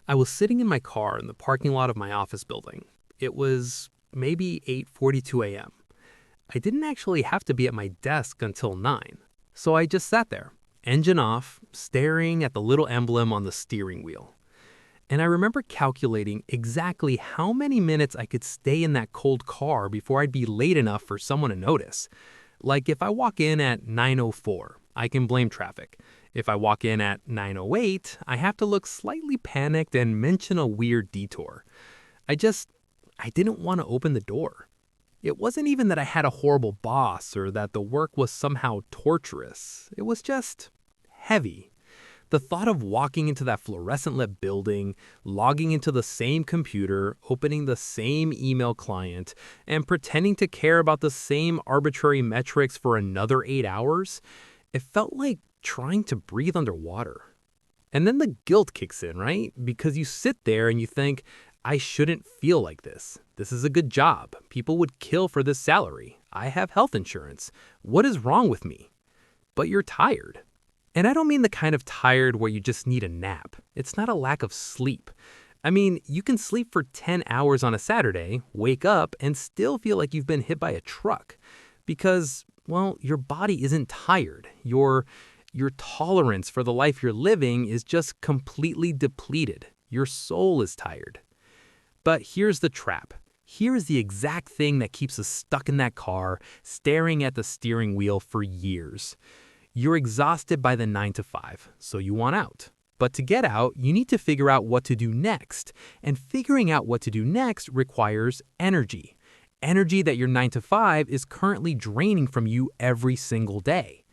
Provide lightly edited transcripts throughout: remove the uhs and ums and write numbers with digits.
I was sitting in my car in the parking lot of my office building. It was maybe 8:42 a.m. I didn't actually have to be at my desk until 9. So I just sat there, engine off, staring at the little emblem on the steering wheel. And I remember calculating exactly how many minutes I could stay in that cold car before I'd be late enough for someone to notice. Like if I walk in at 9:04, I can blame traffic. If I walk in at 9:08, I have to look slightly panicked and mention a weird detour. I just, I didn't want to open the door. It wasn't even that I had a horrible boss or that the work was somehow torturous. It was just heavy. The thought of walking into that fluorescent lit building, logging into the same computer, opening the same email client, and pretending to care about the same arbitrary metrics for another 8 hours, it felt like trying to breathe underwater. And then the guilt kicks in, right? Because you sit there and you think, I shouldn't feel like this. This is a good job. People would kill for this salary. I have health insurance. What is wrong with me? But you're tired. And I don't mean the kind of tired where you just need a nap. It's not a lack of sleep. I mean, you can sleep for 10 hours on a Saturday, wake up, and still feel like you've been hit by a truck. Because, well, your body isn't tired. Your tolerance for the life you're living is just completely depleted. Your soul is tired. But here's the trap. Here is the exact thing that keeps us stuck in that car, staring at the steering wheel for years. You're exhausted by the 9 to 5, so you want out. But to get out, you need to figure out what to do next. And figuring out what to do next requires energy. Energy that your 9 to 5 is currently draining from you every single day.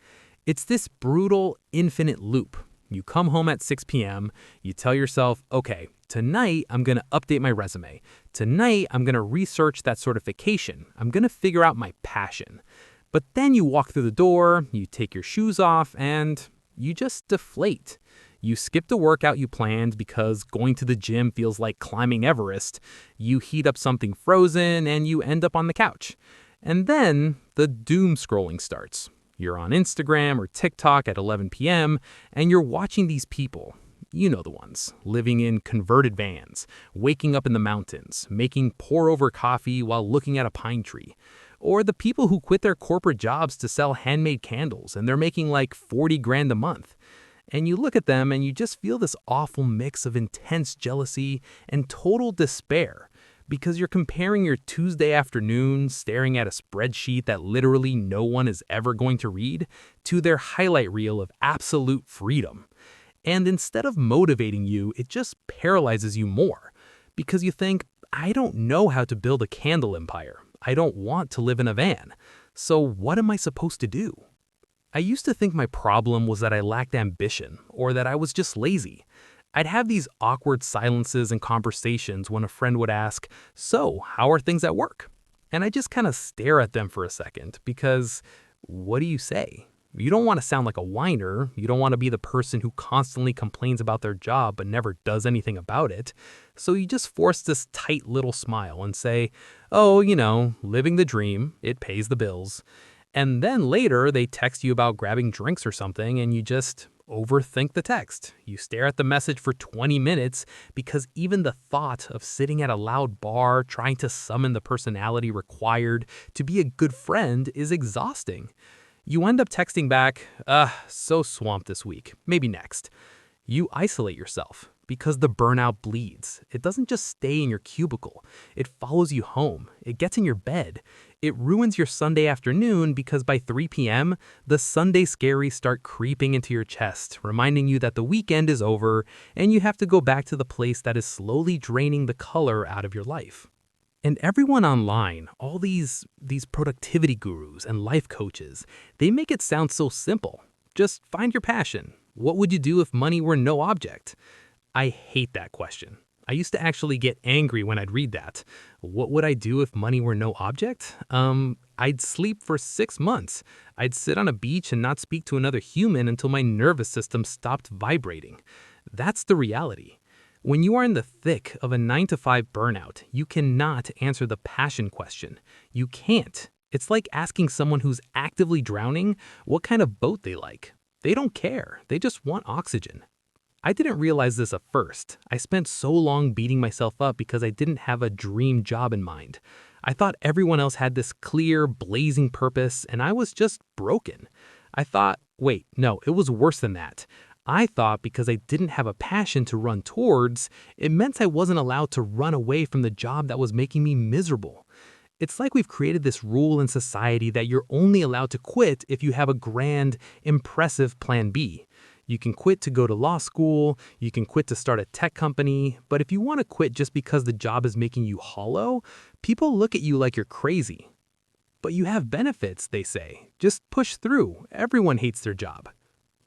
It's this brutal, infinite loop. You come home at 6 p.m., you tell yourself, okay, tonight I'm going to update my resume. Tonight I'm going to research that certification. I'm going to figure out my passion. But then you walk through the door, you take your shoes off, and you just deflate. You skip the workout you planned because going to the gym feels like climbing Everest. You heat up something frozen, and you end up on the couch. And then the doom scrolling starts. You're on Instagram or TikTok at 11 p.m., and you're watching these people. You know the ones, living in converted vans, waking up in the mountains, making pour-over coffee while looking at a pine tree. Or the people who quit their corporate jobs to sell handmade candles, and they're making like 40 grand a month. And you look at them and you just feel this awful mix of intense jealousy and total despair. Because you're comparing your Tuesday afternoon, staring at a spreadsheet that literally no one is ever going to read, to their highlight reel of absolute freedom. And instead of motivating you, it just paralyzes you more. Because you think, I don't know how to build a candle empire. I don't want to live in a van. So what am I supposed to do? I used to think my problem was that I lacked ambition, or that I was just lazy. I'd have these awkward silences and conversations when a friend would ask, so, how are things at work? And I just kind of stare at them for a second because what do you say? You don't want to sound like a whiner. You don't want to be the person who constantly complains about their job but never does anything about it. So you just force this tight little smile and say, oh, living the dream. It pays the bills. And then later they text you about grabbing drinks or something and you just overthink the text. You stare at the message for 20 minutes because even the thought of sitting at a loud bar trying to summon the personality required to be a good friend is exhausting. You end up texting back, so swamped this week, maybe next. You isolate yourself because the burnout bleeds. It doesn't just stay in your cubicle. It follows you home. It gets in your bed. It ruins your Sunday afternoon because by 3 p.m., the Sunday Scaries start creeping into your chest, reminding you that the weekend is over and you have to go back to the place that is slowly draining the color out of your life. And everyone online, all these productivity gurus and life coaches, they make it sound so simple. Just find your passion. What would you do if money were no object? I hate that question. I used to actually get angry when I'd read that. What would I do if money were no object? I'd sleep for 6 months. I'd sit on a beach and not speak to another human until my nervous system stopped vibrating. That's the reality. When you are in the thick of a 9 to 5 burnout, you cannot answer the passion question. You can't. It's like asking someone who's actively drowning what kind of boat they like. They don't care. They just want oxygen. I didn't realize this at first. I spent so long beating myself up because I didn't have a dream job in mind. I thought everyone else had this clear, blazing purpose, and I was just broken. I thought, wait, no, it was worse than that. I thought because I didn't have a passion to run towards, it meant I wasn't allowed to run away from the job that was making me miserable. It's like we've created this rule in society that you're only allowed to quit if you have a grand, impressive plan B. You can quit to go to law school, you can quit to start a tech company, but if you want to quit just because the job is making you hollow, people look at you like you're crazy. But you have benefits, they say. Just push through. Everyone hates their job.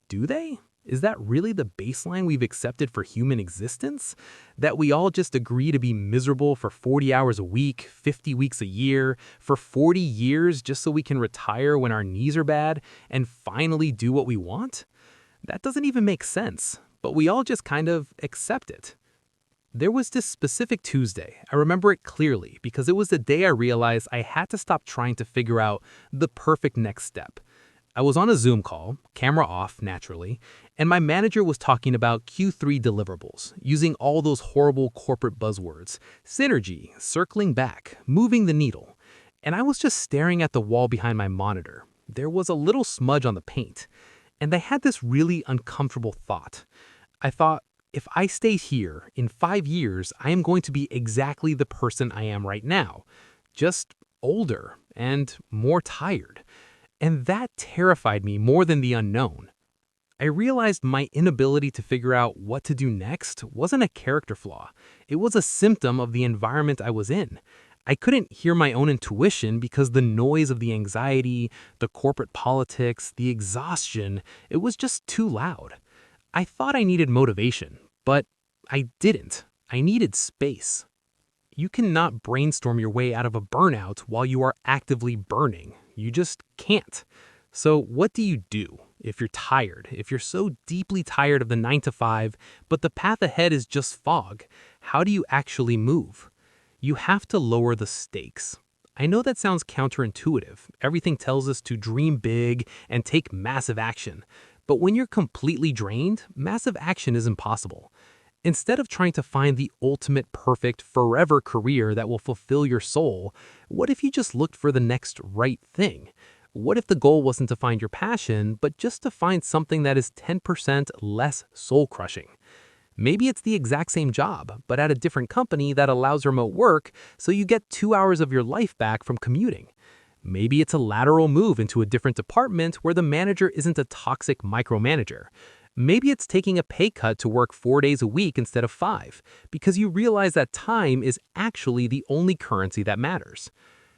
Do they? Is that really the baseline we've accepted for human existence? That we all just agree to be miserable for 40 hours a week, 50 weeks a year, for 40 years just so we can retire when our knees are bad and finally do what we want? That doesn't even make sense, but we all just kind of accept it. There was this specific Tuesday. I remember it clearly because it was the day I realized I had to stop trying to figure out the perfect next step. I was on a Zoom call, camera off naturally, and my manager was talking about Q3 deliverables, using all those horrible corporate buzzwords, synergy, circling back, moving the needle. And I was just staring at the wall behind my monitor. There was a little smudge on the paint. And I had this really uncomfortable thought. I thought, if I stay here, in 5 years, I am going to be exactly the person I am right now, just older and more tired. And that terrified me more than the unknown. I realized my inability to figure out what to do next wasn't a character flaw. It was a symptom of the environment I was in. I couldn't hear my own intuition because the noise of the anxiety, the corporate politics, the exhaustion, it was just too loud. I thought I needed motivation, but I didn't. I needed space. You cannot brainstorm your way out of a burnout while you are actively burning. You just can't. So what do you do if you're tired, if you're so deeply tired of the 9 to 5, but the path ahead is just fog? How do you actually move? You have to lower the stakes. I know that sounds counterintuitive. Everything tells us to dream big and take massive action. But when you're completely drained, massive action is impossible. Instead of trying to find the ultimate perfect forever career that will fulfill your soul, what if you just looked for the next right thing? What if the goal wasn't to find your passion, but just to find something that is 10% less soul-crushing? Maybe it's the exact same job, but at a different company that allows remote work, so you get 2 hours of your life back from commuting. Maybe it's a lateral move into a different department where the manager isn't a toxic micromanager. Maybe it's taking a pay cut to work 4 days a week instead of 5, because you realize that time is actually the only currency that matters.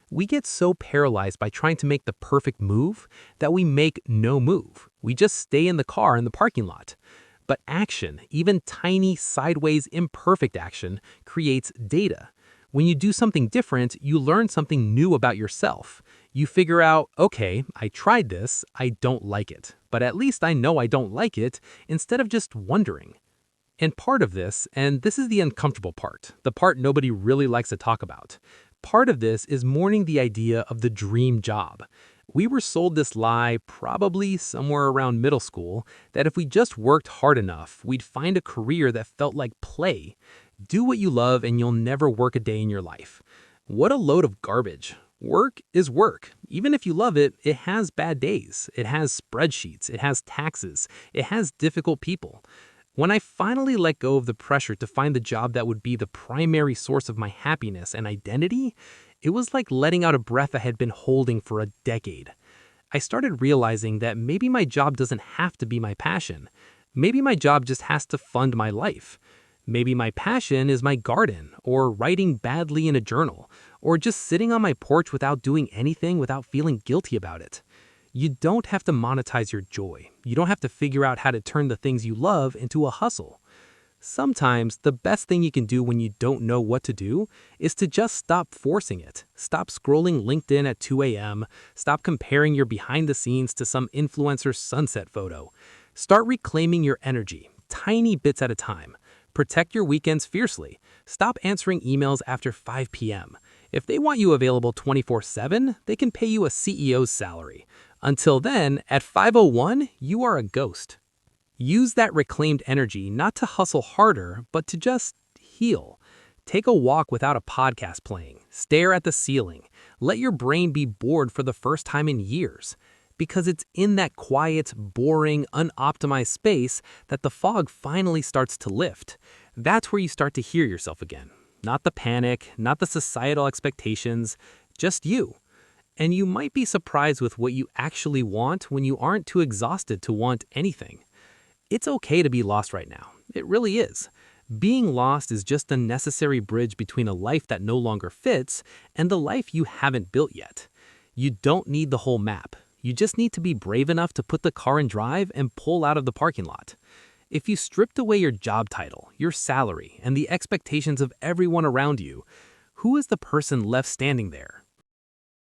We get so paralyzed by trying to make the perfect move that we make no move. We just stay in the car in the parking lot. But action, even tiny, sideways, imperfect action, creates data. When you do something different, you learn something new about yourself. You figure out, okay, I tried this, I don't like it. But at least I know I don't like it, instead of just wondering. And part of this, and this is the uncomfortable part, the part nobody really likes to talk about, part of this is mourning the idea of the dream job. We were sold this lie probably somewhere around middle school that if we just worked hard enough, we'd find a career that felt like play. Do what you love and you'll never work a day in your life. What a load of garbage. Work is work. Even if you love it, it has bad days. It has spreadsheets. It has taxes. It has difficult people. When I finally let go of the pressure to find the job that would be the primary source of my happiness and identity, it was like letting out a breath I had been holding for a decade. I started realizing that maybe my job doesn't have to be my passion. Maybe my job just has to fund my life. Maybe my passion is my garden, or writing badly in a journal, or just sitting on my porch without doing anything without feeling guilty about it. You don't have to monetize your joy. You don't have to figure out how to turn the things you love into a hustle. Sometimes the best thing you can do when you don't know what to do is to just stop forcing it. Stop scrolling LinkedIn at 2 a.m. Stop comparing your behind the scenes to some influencer's sunset photo. Start reclaiming your energy, tiny bits at a time. Protect your weekends fiercely. Stop answering emails after 5 p.m. If they want you available 24/7, they can pay you a CEO's salary. Until then, at 5:01, you are a ghost. Use that reclaimed energy not to hustle harder, but to just heal. Take a walk without a podcast playing. Stare at the ceiling. Let your brain be bored for the first time in years. Because it's in that quiet, boring, unoptimized space that the fog finally starts to lift. That's where you start to hear yourself again. Not the panic, not the societal expectations, just you. And you might be surprised with what you actually want when you aren't too exhausted to want anything. It's okay to be lost right now. It really is. Being lost is just a necessary bridge between a life that no longer fits and the life you haven't built yet. You don't need the whole map. You just need to be brave enough to put the car in drive and pull out of the parking lot. If you stripped away your job title, your salary, and the expectations of everyone around you, who is the person left standing there?